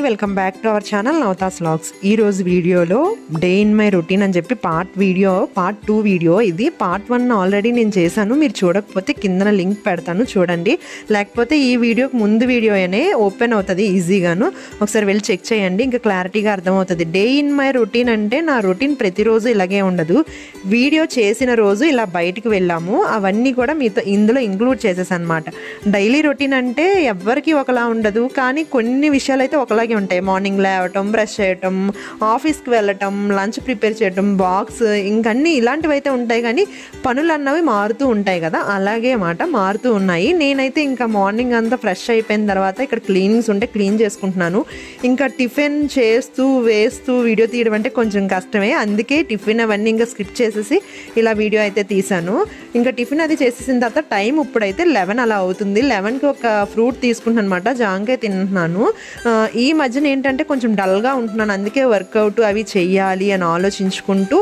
Welcome back to our channel Navatha's vlogs. ఈ రోజు వీడియోలో డే ఇన్ మై రొటీన్ అని చెప్పి పార్ట్ 2 వీడియో. ఇది పార్ట్ 1 ఆల్రెడీ నేను చేశాను. మీరు చూడకపోతే కిందన లింక్ పెడతాను చూడండి. లేకపోతే ఈ వీడియోకి ముందు వీడియోనే ఓపెన్ అవుతుంది ఈజీగాను. ఒకసారి వెళ్ళి చెక్ చేయండి, ఇంకా క్లారిటీగా అర్థమవుతుంది. డే ఇన్ మై రొటీన్ అంటే నా రొటీన్ ప్రతిరోజు ఇలాగే ఉండదు. వీడియో చేసిన రోజు ఇలా బయటికి వెళ్ళాము, అవన్నీ కూడా మీతో ఇందులో ఇంక్లూడ్ చేసేసాను అనమాట. డైలీ రొటీన్ అంటే ఎవ్వరికి ఒకలా ఉండదు, కానీ కొన్ని విషయాలు అయితే ఒకలాగే ఉంటాయి. మార్నింగ్ లేవటం, బ్రష్ చేయటం, ఆఫీస్కి వెళ్ళటం, లంచ్ ప్రిపేర్ చేయటం, బాక్స్, ఇంకన్నీ ఇలాంటివి అయితే ఉంటాయి. కానీ పనులు అన్నవి మారుతూ ఉంటాయి కదా, అలాగే మాట మారుతూ ఉన్నాయి. నేనైతే ఇంకా మార్నింగ్ అంతా ఫ్రెష్ అయిపోయిన తర్వాత ఇక్కడ క్లీనింగ్స్ ఉంటే క్లీన్ చేసుకుంటున్నాను. ఇంకా టిఫిన్ చేస్తూ వేస్తూ వీడియో తీయడం అంటే కొంచెం కష్టమే, అందుకే టిఫిన్ అవన్నీ ఇంకా స్కిప్ చేసేసి ఇలా వీడియో అయితే తీసాను. ఇంకా టిఫిన్ అది చేసేసిన తర్వాత టైం ఇప్పుడైతే 11 అలా అవుతుంది. 11కి ఒక ఫ్రూట్ తీసుకుంటున్నాను అనమాట, జాంకాయ తింటున్నాను. ఈ మధ్యన ఏంటంటే కొంచెం డల్గా ఉంటున్నాను, అందుకే వర్కౌట్ అవి చెయ్యాలి అని ఆలోచించుకుంటూ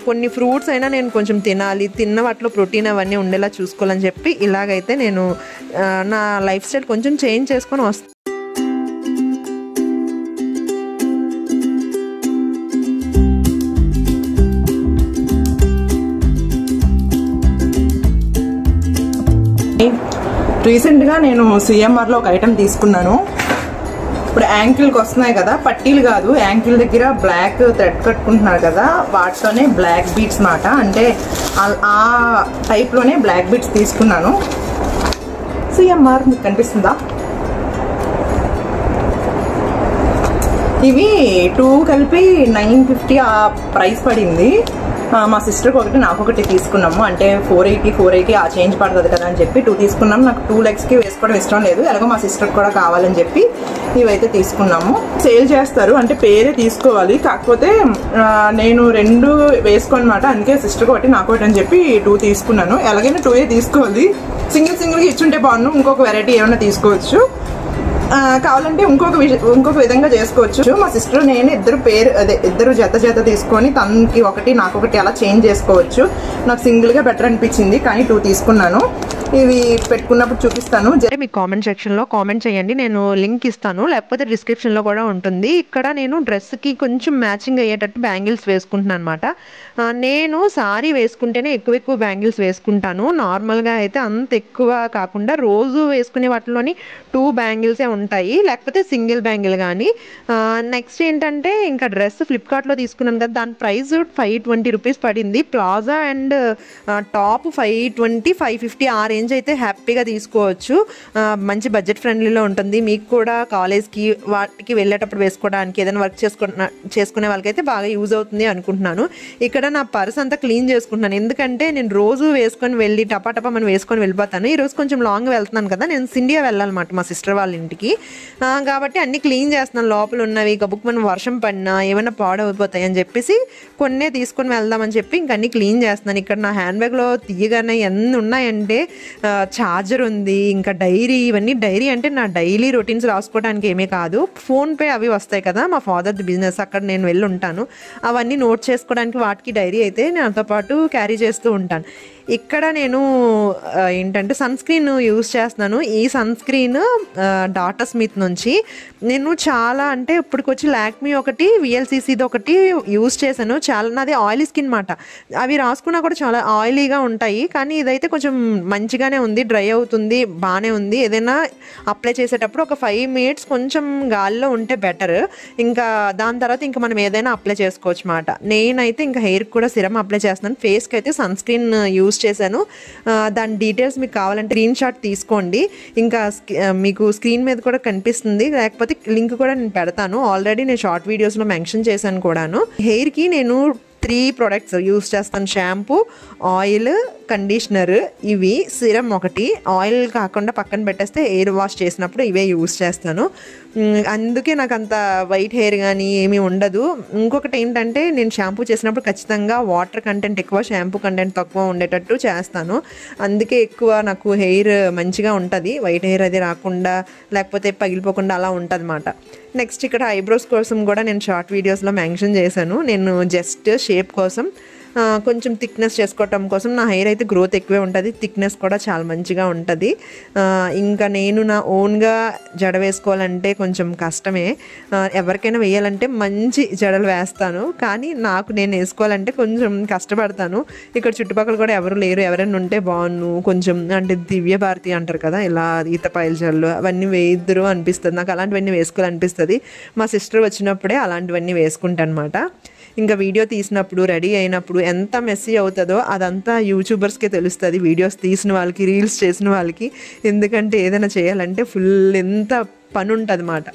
కొన్ని ఫ్రూట్స్ అయినా నేను కొంచెం తినాలి, తిన్న వాటిలో ప్రోటీన్ అవన్నీ ఉండేలా చూసుకోవాలని చెప్పి ఇలాగైతే నేను నా లైఫ్ స్టైల్ కొంచెం చేంజ్ చేసుకొని వస్తాను. రీసెంట్గా నేను సిఎంఆర్లో ఒక ఐటెం తీసుకున్నాను. ఇప్పుడు యాంకిల్కి వస్తున్నాయి కదా, పట్టీలు కాదు, యాంకిల్ దగ్గర బ్లాక్ థ్రెడ్ కట్టుకుంటున్నారు కదా, వాటితోనే బ్లాక్ బీట్స్ మాట, అంటే ఆ టైప్లోనే బ్లాక్ బీట్స్ తీసుకున్నాను. సిఎంఆర్ మీకు కనిపిస్తుందా? ఇవి 2 కలిపి 950 ఆ ప్రైస్ పడింది. మా సిస్టర్కి ఒకటి నాకు ఒకటి తీసుకున్నాము, అంటే 480 ఆ చేంజ్ పడుతుంది కదా అని చెప్పి 2 తీసుకున్నాము. నాకు 2 లెగ్స్కి వేసుకోవడం ఇష్టం లేదు, ఎలాగో మా సిస్టర్కి కూడా కావాలని చెప్పి ఇవైతే తీసుకున్నాము. సేల్ చేస్తారు అంటే పేరే తీసుకోవాలి, కాకపోతే నేను 2 వేసుకోనమాట, అందుకే సిస్టర్కి ఒకటి నాకు ఒకటి అని చెప్పి 2 తీసుకున్నాను. ఎలాగైనా 2 తీసుకోవాలి, సింగిల్గా ఇచ్చుంటే బాగున్నాను. ఇంకొక వెరైటీ ఏమైనా తీసుకోవచ్చు, కావాలంటే ఇంకొక విధంగా చేసుకోవచ్చు. మా సిస్టర్ నేను ఇద్దరు జత తీసుకొని తనకి ఒకటి నాకు ఒకటి అలా చేంజ్ చేసుకోవచ్చు. నాకు సింగిల్గా బెటర్ అనిపించింది, కానీ 2 తీసుకున్నాను. ఇవి పెట్టుకున్నప్పుడు చూపిస్తాను. మీ కామెంట్ సెక్షన్లో కామెంట్ చేయండి, నేను లింక్ ఇస్తాను, లేకపోతే డిస్క్రిప్షన్లో కూడా ఉంటుంది. ఇక్కడ నేను డ్రెస్కి కొంచెం మ్యాచింగ్ అయ్యేటట్టు బ్యాంగిల్స్ వేసుకుంటున్నాను అనమాట. నేను సారీ వేసుకుంటేనే ఎక్కువ బ్యాంగిల్స్ వేసుకుంటాను. నార్మల్గా అయితే అంత ఎక్కువ కాకుండా రోజు వేసుకునే వాటిలోని 2 బ్యాంగిల్సే ఉంటాయి, లేకపోతే సింగిల్ బ్యాంగిల్ కానీ. నెక్స్ట్ ఏంటంటే ఇంకా డ్రెస్ ఫ్లిప్కార్ట్లో తీసుకున్నాను కదా, దాని ప్రైస్ 520 రూపీస్ పడింది. ప్లాజా అండ్ టాప్ 520, 550 ఆ రేంజ్ అయితే హ్యాపీగా తీసుకోవచ్చు. మంచి బడ్జెట్ ఫ్రెండ్లీలో ఉంటుంది. మీకు కూడా కాలేజ్కి వాటికి వెళ్ళేటప్పుడు వేసుకోవడానికి, ఏదైనా వర్క్ చేసుకునే వాళ్ళకైతే బాగా యూజ్ అవుతుంది అనుకుంటున్నాను. ఇక్కడ నా పర్స్ అంతా క్లీన్ చేసుకుంటున్నాను, ఎందుకంటే నేను రోజు వేసుకొని వెళ్ళి టపా మనం వేసుకొని వెళ్ళిపోతాను. ఈరోజు కొంచెం లాంగ్ వెళ్తున్నాను కదా, నేను సిండియా వెళ్ళాలన్నమాట మా సిస్టర్ వాళ్ళ ఇంటికి, కాబట్టి అన్ని క్లీన్ చేస్తున్నాను. లోపల ఉన్నవి గబుక్ మనం వర్షం పడినా ఏమైనా పాడైపోతాయి అని చెప్పేసి కొన్నే తీసుకొని వెళ్దామని చెప్పి ఇంక అన్ని క్లీన్ చేస్తున్నాను. ఇక్కడ నా హ్యాండ్ బ్యాగ్లో తీయగానే ఎన్ని ఉన్నాయంటే ఛార్జర్ ఉంది, ఇంకా డైరీ. ఇవన్నీ డైరీ అంటే నా డైలీ రొటీన్స్ రాసుకోవడానికి ఏమీ కాదు, ఫోన్పే అవి వస్తాయి కదా, మా ఫాదర్ది బిజినెస్, అక్కడ నేను వెళ్ళి ఉంటాను. అవన్నీ నోట్ చేసుకోవడానికి వాటికి డైరీ అయితే నాతో పాటు క్యారీ చేస్తూ ఉంటాను. ఇక్కడ నేను ఏంటంటే సన్ స్క్రీన్ యూజ్ చేస్తున్నాను. ఈ సన్ స్క్రీన్ డాటా స్మిత్ నుంచి నేను చాలా అంటే ఇప్పటికొచ్చి లాక్మీ ఒకటి, విఎల్సిసిది ఒకటి యూజ్ చేశాను. చాలా నాది ఆయిలీ స్కిన్ మాట, అవి రాసుకున్నా కూడా చాలా ఆయిలీగా ఉంటాయి, కానీ ఇదైతే కొంచెం మంచిగానే ఉంది, డ్రై అవుతుంది, బాగానే ఉంది. ఏదైనా అప్లై చేసేటప్పుడు ఒక 5 మినిట్స్ కొంచెం గాల్లో ఉంటే బెటర్, ఇంకా దాని తర్వాత ఇంకా మనం ఏదైనా అప్లై చేసుకోవచ్చు అన్నమాట. నేనైతే ఇంకా హెయిర్కి కూడా సిరమ్ అప్లై చేస్తున్నాను. ఫేస్కి అయితే సన్ స్క్రీన్ యూజ్ చేశాను. దాని డీటెయిల్స్ మీకు కావాలంటే స్క్రీన్ షాట్ తీసుకోండి, ఇంకా మీకు స్క్రీన్ మీద కూడా కనిపిస్తుంది, లేకపోతే లింక్ కూడా నేను పెడతాను. ఆల్రెడీ నేను షార్ట్ వీడియోస్లో మెన్షన్ చేశాను కూడాను. హెయిర్కి నేను 3 ప్రొడక్ట్స్ యూజ్ చేస్తాను: షాంపూ, ఆయిల్, కండిషనర్. ఇవి సిరమ్ ఒకటి, ఆయిల్ కాకుండా పక్కన పెట్టేస్తే హెయిర్ వాష్ చేసినప్పుడు ఇవే యూజ్ చేస్తాను. అందుకే నాకు అంత వైట్ హెయిర్ కానీ ఏమీ ఉండదు. ఇంకొకటి ఏంటంటే నేను షాంపూ చేసినప్పుడు ఖచ్చితంగా వాటర్ కంటెంట్ ఎక్కువ, షాంపూ కంటెంట్ తక్కువ ఉండేటట్టు చేస్తాను. అందుకే ఎక్కువ నాకు హెయిర్ మంచిగా ఉంటుంది, వైట్ హెయిర్ అది రాకుండా లేకపోతే పగిలిపోకుండా అలా ఉంటుంది అన్నమాట. నెక్స్ట్ ఇక్కడ ఐబ్రోస్ కోసం కూడా నేను షార్ట్ వీడియోస్లో మెన్షన్ చేశాను. నేను జస్ట్ షేప్ కోసం కొంచెం థిక్నెస్ చేసుకోవటం కోసం నా హెయిర్ అయితే గ్రోత్ ఎక్కువే ఉంటుంది, థిక్నెస్ కూడా చాలా మంచిగా ఉంటుంది. ఇంకా నేను నా ఓన్గా జడ వేసుకోవాలంటే కొంచెం కష్టమే. ఎవరికైనా వేయాలంటే మంచి జడలు వేస్తాను, కానీ నాకు నేను వేసుకోవాలంటే కొంచెం కష్టపడతాను. ఇక్కడ చుట్టుపక్కల కూడా ఎవరు లేరు, ఎవరైనా ఉంటే బాగున్ను కొంచెం అంటే దివ్య భారతి అంటారు కదా, ఇలా ఈతపాయల జల్లు అవన్నీ వేయిద్దరు అనిపిస్తుంది నాకు. అలాంటివన్నీ వేసుకోవాలనిపిస్తుంది. మా సిస్టర్ వచ్చినప్పుడే అలాంటివన్నీ వేసుకుంటాను అనమాట. ఇంకా వీడియో తీసినప్పుడు రెడీ అయినప్పుడు ఎంత మెస్సీ అవుతుందో అదంతా యూట్యూబర్స్కే తెలుస్తుంది, వీడియోస్ తీసిన వాళ్ళకి, రీల్స్ చేసిన వాళ్ళకి. ఎందుకంటే ఏదైనా చేయాలంటే ఫుల్ ఎంత పని ఉంటుంది అన్నమాట.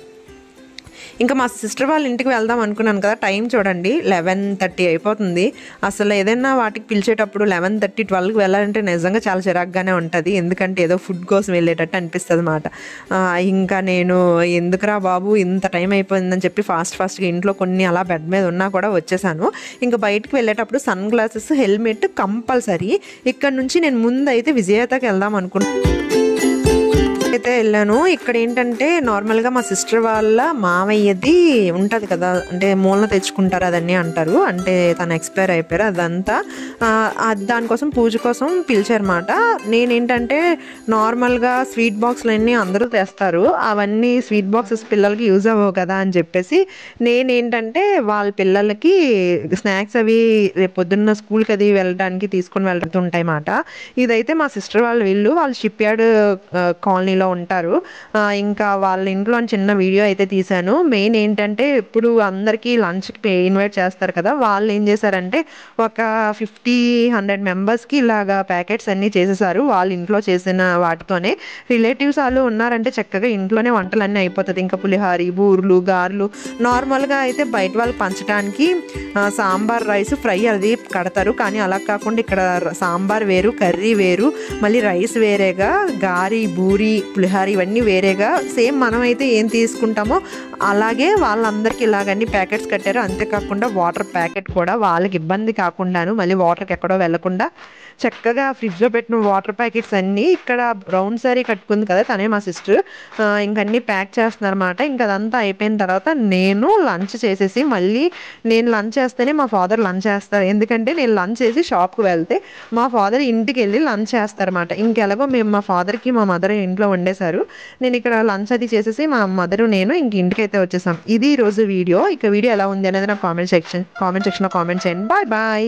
ఇంకా మా సిస్టర్ వాళ్ళ ఇంటికి వెళ్దాం అనుకున్నాను కదా, టైం చూడండి 11:30 అయిపోతుంది. అసలు ఏదైనా వాటికి పిలిచేటప్పుడు 11:30, 12కి వెళ్ళాలంటే నిజంగా చాలా చిరాగ్గానే ఉంటుంది. ఎందుకంటే ఏదో ఫుడ్ కోసం వెళ్ళేటట్టు అనిపిస్తుంది అన్నమాట. ఇంకా నేను ఎందుకురా బాబు ఇంత టైం అయిపోయిందని చెప్పి ఫాస్ట్గా ఇంట్లో కొన్ని అలా బెడ్ మీద ఉన్నా కూడా వచ్చేసాను. ఇంకా బయటకు వెళ్ళేటప్పుడు సన్ గ్లాసెస్, హెల్మెట్ కంపల్సరీ. ఇక్కడ నుంచి నేను ముందు అయితే విజేతకి వెళ్దాం అనుకున్నాను అయితే వెళ్ళాను. ఇక్కడ ఏంటంటే నార్మల్గా మా సిస్టర్ వాళ్ళ మామయ్యది ఉంటుంది కదా, అంటే మూలన తెచ్చుకుంటారు అదన్నీ అంటారు, అంటే తను ఎక్స్పైర్ అయిపోయారు అదంతా. దానికోసం పూజ కోసం పిలిచారన్నమాట. నేనేంటంటే నార్మల్గా స్వీట్ బాక్స్లు అన్నీ అందరూ తెస్తారు, అవన్నీ స్వీట్ బాక్సెస్ పిల్లలకి యూజ్ అవ్వవు కదా అని చెప్పేసి నేనేంటంటే వాళ్ళ పిల్లలకి స్నాక్స్ అవి రేపు పొద్దున్న స్కూల్కి అది వెళ్ళడానికి తీసుకొని వెళ్తుంటాయి అన్నమాట. ఇదైతే మా సిస్టర్ వాళ్ళు షిప్ యార్డ్ కాలనీలో ఉంటారు. ఇంకా వాళ్ళ ఇంట్లో చిన్న వీడియో అయితే తీశాను. మెయిన్ ఏంటంటే ఇప్పుడు అందరికీ లంచ్కి ఇన్వైట్ చేస్తారు కదా, వాళ్ళు ఏం చేశారంటే ఒక 50-100 మెంబర్స్కి ఇలాగా ప్యాకెట్స్ అన్నీ చేసేసారు. వాళ్ళ ఇంట్లో చేసిన వాటితోనే. రిలేటివ్స్ వాళ్ళు ఉన్నారంటే చక్కగా ఇంట్లోనే వంటలన్నీ అయిపోతుంది. ఇంకా పులిహారి, బూర్లు, గారెలు నార్మల్గా అయితే బయట వాళ్ళకి పంచడానికి సాంబార్, రైస్, ఫ్రై అది కడతారు. కానీ అలా కాకుండా ఇక్కడ సాంబార్ వేరు, కర్రీ వేరు, మళ్ళీ రైస్ వేరేగా, గారి, బూరి, పులిహారి ఇవన్నీ వేరేగా. సేమ్ మనం అయితే ఏం తీసుకుంటామో అలాగే వాళ్ళందరికీ ఇలాగన్నీ ప్యాకెట్స్ కట్టారు. అంతేకాకుండా వాటర్ ప్యాకెట్ కూడా వాళ్ళకి ఇబ్బంది కాకుండాను, మళ్ళీ వాటర్కి ఎక్కడో వెళ్లకుండా చక్కగా ఫ్రిడ్జ్లో పెట్టిన వాటర్ ప్యాకెట్స్ అన్నీ ఇక్కడ బ్రౌన్ సారీ కట్టుకుంది కదా తనే మా సిస్టర్, ఇంకన్నీ ప్యాక్ చేస్తున్నారు అన్నమాట. ఇంకా అదంతా అయిపోయిన తర్వాత నేను లంచ్ చేసేసి, మళ్ళీ నేను లంచ్ చేస్తేనే మా ఫాదర్ లంచ్ చేస్తారు. ఎందుకంటే నేను లంచ్ చేసి షాప్కి వెళ్తే మా ఫాదర్ ఇంటికి వెళ్ళి లంచ్ చేస్తారన్నమాట. ఇంకెలాగో మేము మా ఫాదర్కి మా మదర్ ఇంట్లో వండేశారు. నేను ఇక్కడ లంచ్ అది చేసేసి మా మదరు నేను ఇంక ఇంటికైతే వచ్చేసాం. ఇది ఈరోజు వీడియో. ఇక వీడియో ఎలా ఉంది అనేది నాకు కామెంట్ సెక్షన్లో కామెంట్ చేయండి. బాయ్.